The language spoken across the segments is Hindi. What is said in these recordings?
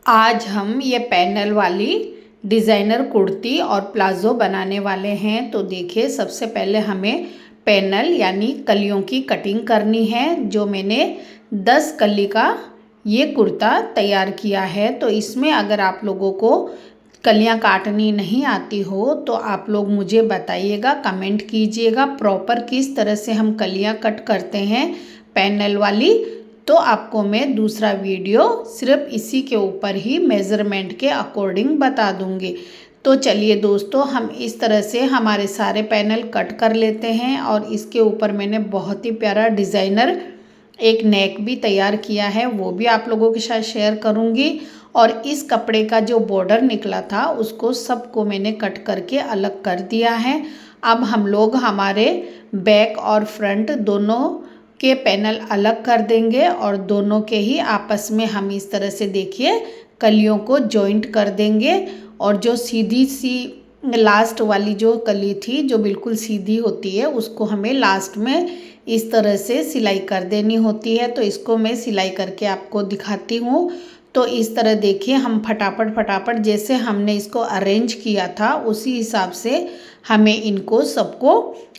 आज हम ये पैनल वाली डिज़ाइनर कुर्ती और प्लाज़ो बनाने वाले हैं। तो देखिए, सबसे पहले हमें पैनल यानी कलियों की कटिंग करनी है। जो मैंने 10 कली का ये कुर्ता तैयार किया है। तो इसमें अगर आप लोगों को कलियां काटनी नहीं आती हो तो आप लोग मुझे बताइएगा, कमेंट कीजिएगा प्रॉपर किस तरह से हम कलियां कट करते हैं पैनल वाली। तो आपको मैं दूसरा वीडियो सिर्फ इसी के ऊपर ही मेज़रमेंट के अकॉर्डिंग बता दूंगी। तो चलिए दोस्तों, हम इस तरह से हमारे सारे पैनल कट कर लेते हैं। और इसके ऊपर मैंने बहुत ही प्यारा डिज़ाइनर एक नेक भी तैयार किया है, वो भी आप लोगों के साथ शेयर करूंगी। और इस कपड़े का जो बॉर्डर निकला था उसको सबको मैंने कट करके अलग कर दिया है। अब हम लोग हमारे बैक और फ्रंट दोनों के पैनल अलग कर देंगे और दोनों के ही आपस में हम इस तरह से देखिए कलियों को जॉइंट कर देंगे। और जो सीधी सी लास्ट वाली जो कली थी जो बिल्कुल सीधी होती है उसको हमें लास्ट में इस तरह से सिलाई कर देनी होती है। तो इसको मैं सिलाई करके आपको दिखाती हूँ। तो इस तरह देखिए, हम फटाफट फटाफट जैसे हमने इसको अरेंज किया था उसी हिसाब से हमें इनको सबको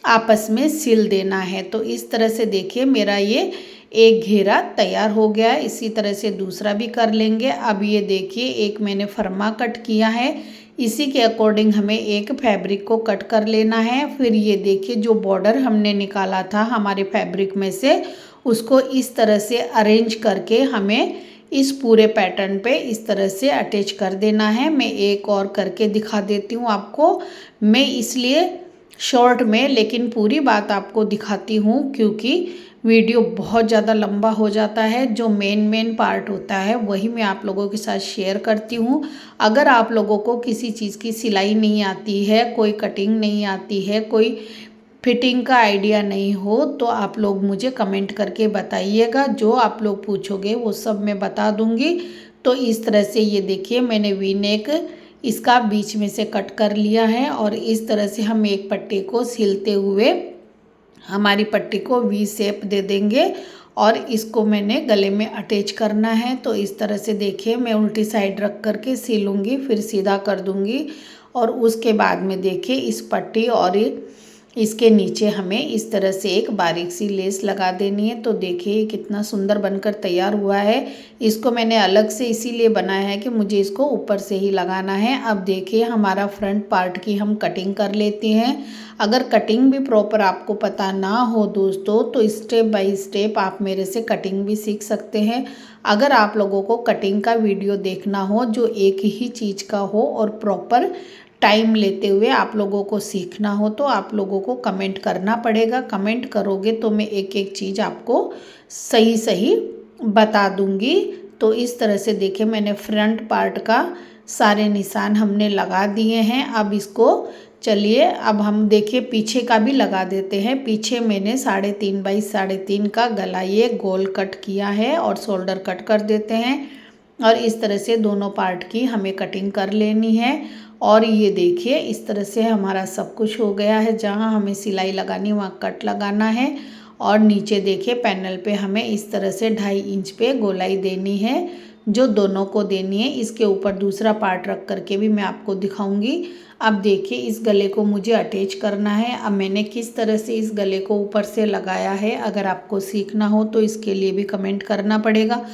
आपस में सिल देना है। तो इस तरह से देखिए मेरा ये एक घेरा तैयार हो गया है। इसी तरह से दूसरा भी कर लेंगे। अब ये देखिए, एक मैंने फर्मा कट किया है, इसी के अकॉर्डिंग हमें एक फैब्रिक को कट कर लेना है। फिर ये देखिए, जो बॉर्डर हमने निकाला था हमारे फैब्रिक में से उसको इस तरह से अरेंज करके हमें इस पूरे पैटर्न पे इस तरह से अटैच कर देना है। मैं एक और करके दिखा देती हूँ आपको। मैं इसलिए शॉर्ट में लेकिन पूरी बात आपको दिखाती हूँ क्योंकि वीडियो बहुत ज़्यादा लंबा हो जाता है। जो मेन पार्ट होता है वही मैं आप लोगों के साथ शेयर करती हूँ। अगर आप लोगों को किसी चीज़ की सिलाई नहीं आती है, कोई कटिंग नहीं आती है, कोई फिटिंग का आइडिया नहीं हो तो आप लोग मुझे कमेंट करके बताइएगा। जो आप लोग पूछोगे वो सब मैं बता दूंगी। तो इस तरह से ये देखिए, मैंने वी नेक इसका बीच में से कट कर लिया है और इस तरह से हम एक पट्टी को सिलते हुए हमारी पट्टी को वी शेप दे देंगे और इसको मैंने गले में अटैच करना है। तो इस तरह से देखिए, मैं उल्टी साइड रख करके सिलूँगी, फिर सीधा कर दूँगी और उसके बाद में देखिए इस पट्टी और इसके नीचे हमें इस तरह से एक बारीक सी लेस लगा देनी है। तो देखिए कितना सुंदर बनकर तैयार हुआ है। इसको मैंने अलग से इसीलिए बनाया है कि मुझे इसको ऊपर से ही लगाना है। अब देखिए हमारा फ्रंट पार्ट की हम कटिंग कर लेते हैं। अगर कटिंग भी प्रॉपर आपको पता ना हो दोस्तों तो स्टेप बाय स्टेप आप मेरे से कटिंग भी सीख सकते हैं। अगर आप लोगों को कटिंग का वीडियो देखना हो जो एक ही चीज़ का हो और प्रॉपर टाइम लेते हुए आप लोगों को सीखना हो तो आप लोगों को कमेंट करना पड़ेगा। कमेंट करोगे तो मैं एक एक चीज़ आपको सही सही बता दूंगी। तो इस तरह से देखिए, मैंने फ्रंट पार्ट का सारे निशान हमने लगा दिए हैं। अब इसको चलिए अब हम देखिए पीछे का भी लगा देते हैं। पीछे मैंने 3.5 बाई 3.5 का गला ये गोल कट किया है और शोल्डर कट कर देते हैं। और इस तरह से दोनों पार्ट की हमें कटिंग कर लेनी है। और ये देखिए इस तरह से हमारा सब कुछ हो गया है। जहाँ हमें सिलाई लगानी वहाँ कट लगाना है। और नीचे देखिए पैनल पे हमें इस तरह से 2.5 इंच पे गोलाई देनी है जो दोनों को देनी है। इसके ऊपर दूसरा पार्ट रख करके भी मैं आपको दिखाऊंगी। अब देखिए इस गले को मुझे अटैच करना है। अब मैंने किस तरह से इस गले को ऊपर से लगाया है, अगर आपको सीखना हो तो इसके लिए भी कमेंट करना पड़ेगा।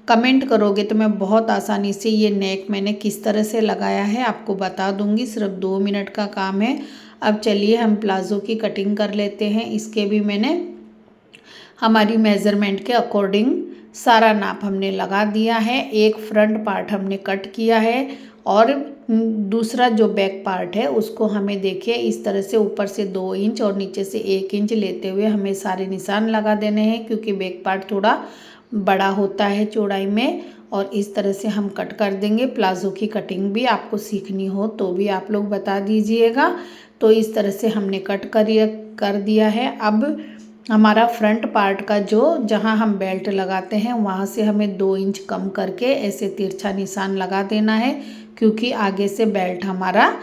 कमेंट करोगे तो मैं बहुत आसानी से ये नेक मैंने किस तरह से लगाया है आपको बता दूंगी। सिर्फ 2 मिनट का काम है। अब चलिए हम प्लाज़ो की कटिंग कर लेते हैं। इसके भी मैंने हमारी मेज़रमेंट के अकॉर्डिंग सारा नाप हमने लगा दिया है। एक फ्रंट पार्ट हमने कट किया है और दूसरा जो बैक पार्ट है उसको हमें देखिए इस तरह से ऊपर से 2 इंच और नीचे से 1 इंच लेते हुए हमें सारे निशान लगा देने हैं क्योंकि बैक पार्ट थोड़ा बड़ा होता है चौड़ाई में। और इस तरह से हम कट कर देंगे। प्लाज़ो की कटिंग भी आपको सीखनी हो तो भी आप लोग बता दीजिएगा। तो इस तरह से हमने कट कर दिया है। अब हमारा फ्रंट पार्ट का जो जहां हम बेल्ट लगाते हैं वहां से हमें 2 इंच कम करके ऐसे तिरछा निशान लगा देना है क्योंकि आगे से बेल्ट हमारा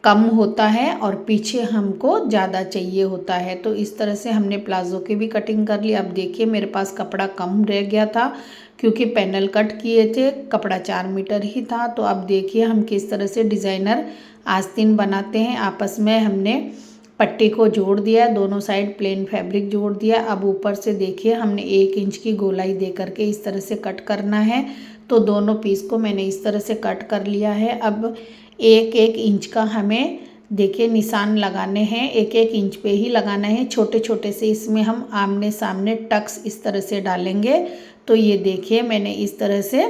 कम होता है और पीछे हमको ज़्यादा चाहिए होता है। तो इस तरह से हमने प्लाज़ो की भी कटिंग कर ली। अब देखिए मेरे पास कपड़ा कम रह गया था क्योंकि पैनल कट किए थे, कपड़ा 4 मीटर ही था। तो अब देखिए हम किस तरह से डिज़ाइनर आस्तीन बनाते हैं। आपस में हमने पट्टी को जोड़ दिया, दोनों साइड प्लेन फैब्रिक जोड़ दिया। अब ऊपर से देखिए हमने 1 इंच की गोलाई दे करके इस तरह से कट करना है। तो दोनों पीस को मैंने इस तरह से कट कर लिया है। अब 1-1 इंच का हमें देखिए निशान लगाने हैं, 1-1 इंच पे ही लगाना है। छोटे छोटे से इसमें हम आमने सामने टक्स इस तरह से डालेंगे। तो ये देखिए मैंने इस तरह से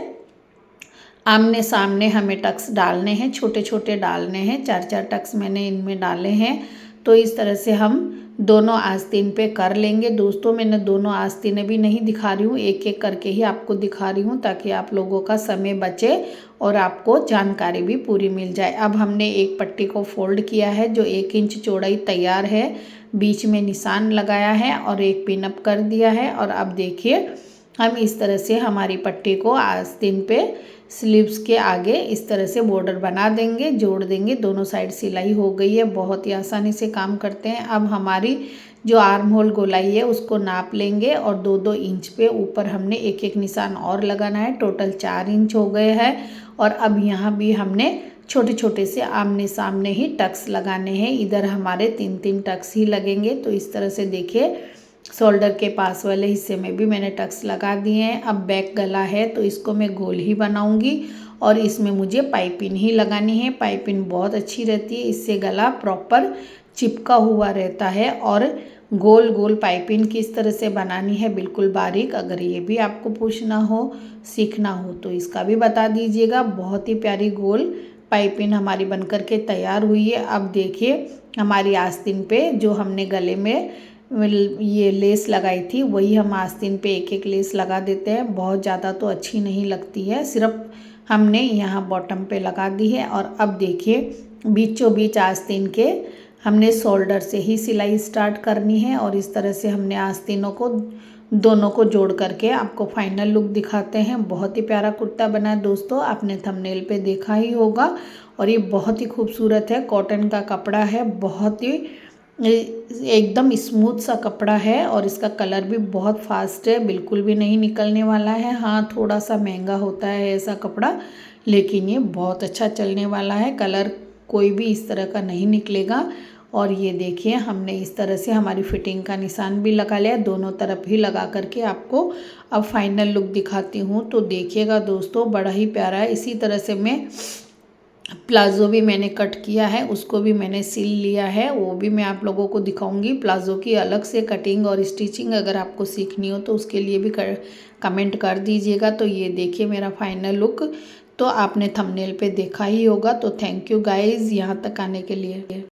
आमने सामने हमें टक्स डालने हैं, छोटे छोटे डालने हैं। 4-4 टक्स मैंने इनमें डाले हैं। तो इस तरह से हम दोनों आस्तीन पे कर लेंगे। दोस्तों मैंने दोनों आस्तीनें भी नहीं दिखा रही हूँ, एक एक करके ही आपको दिखा रही हूँ ताकि आप लोगों का समय बचे और आपको जानकारी भी पूरी मिल जाए। अब हमने एक पट्टी को फोल्ड किया है जो 1 इंच चौड़ाई तैयार है, बीच में निशान लगाया है और एक पिन अप कर दिया है। और अब देखिए हम इस तरह से हमारी पट्टी को आस्तीन पे स्लीव्स के आगे इस तरह से बॉर्डर बना देंगे, जोड़ देंगे। दोनों साइड सिलाई हो गई है, बहुत ही आसानी से काम करते हैं। अब हमारी जो आर्म होल गोलाई है उसको नाप लेंगे और 2-2 इंच पे ऊपर हमने एक एक निशान और लगाना है। टोटल 4 इंच हो गए हैं। और अब यहाँ भी हमने छोटे छोटे से आमने सामने ही टक्स लगाने हैं। इधर हमारे 3-3 टक्स ही लगेंगे। तो इस तरह से देखिए शोल्डर के पास वाले हिस्से में भी मैंने टक्स लगा दिए हैं। अब बैक गला है तो इसको मैं गोल ही बनाऊंगी और इसमें मुझे पाइपिंग ही लगानी है। पाइपिंग बहुत अच्छी रहती है, इससे गला प्रॉपर चिपका हुआ रहता है। और गोल गोल पाइपिंग किस तरह से बनानी है बिल्कुल बारीक, अगर ये भी आपको पूछना हो, सीखना हो तो इसका भी बता दीजिएगा। बहुत ही प्यारी गोल पाइपिंग हमारी बनकर के तैयार हुई है। अब देखिए हमारी आस्तीन पे जो हमने गले में ये लेस लगाई थी वही हम आस्तीन पे एक एक लेस लगा देते हैं। बहुत ज़्यादा तो अच्छी नहीं लगती है, सिर्फ हमने यहाँ बॉटम पे लगा दी है। और अब देखिए बीचों बीच आस्तीन के हमने शोल्डर से ही सिलाई स्टार्ट करनी है और इस तरह से हमने आस्तीनों को दोनों को जोड़ करके आपको फाइनल लुक दिखाते हैं। बहुत ही प्यारा कुर्ता बना है दोस्तों, आपने थंबनेल पे देखा ही होगा। और ये बहुत ही खूबसूरत है, कॉटन का कपड़ा है, बहुत ही एकदम स्मूथ सा कपड़ा है और इसका कलर भी बहुत फास्ट है, बिल्कुल भी नहीं निकलने वाला है। हाँ थोड़ा सा महंगा होता है ऐसा कपड़ा, लेकिन ये बहुत अच्छा चलने वाला है। कलर कोई भी इस तरह का नहीं निकलेगा। और ये देखिए हमने इस तरह से हमारी फिटिंग का निशान भी लगा लिया, दोनों तरफ ही लगा करके आपको अब फाइनल लुक दिखाती हूँ। तो देखिएगा दोस्तों बड़ा ही प्यारा है। इसी तरह से मैं प्लाज़ो भी मैंने कट किया है, उसको भी मैंने सिल लिया है, वो भी मैं आप लोगों को दिखाऊंगी। प्लाज़ो की अलग से कटिंग और स्टिचिंग अगर आपको सीखनी हो तो उसके लिए भी कमेंट कर दीजिएगा। तो ये देखिए मेरा फाइनल लुक, तो आपने थंबनेल पे देखा ही होगा। तो थैंक यू गाइज़ यहाँ तक आने के लिए।